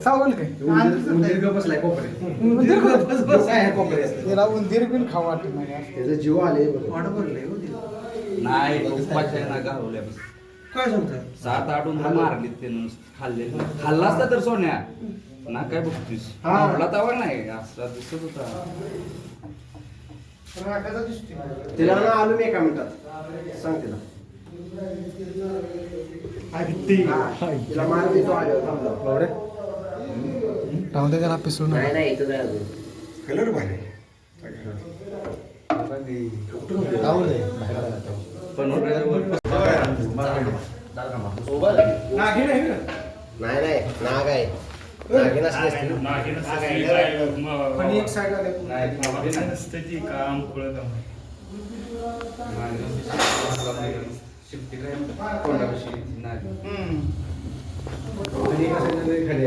सावल काय उंदीर बसलाय त्याला उंदीर पण खाऊ वाटत नाही त्याचा जीव आले नाही उपाय ना घालवल्यापासून काय सांगताय 7-8 उंदरं मारलीत त्यानं खाल्ले खाल्ला असता तर सोन्या ना काय बघतोस आपला तवा नाही असा दिसत होता तिला ना आलो मी एका मिनिटात सांग तिला तिला मार देतो आल्यावर थांबला राहून दे त्याला पिसू नाही इथं जाय अजून कलर भारी पण नाही नाग आहे नागिन असली असती. आणि एक साईड आले शिफ्टी काय कोणापाशी नाही आणि एका साईडला खाली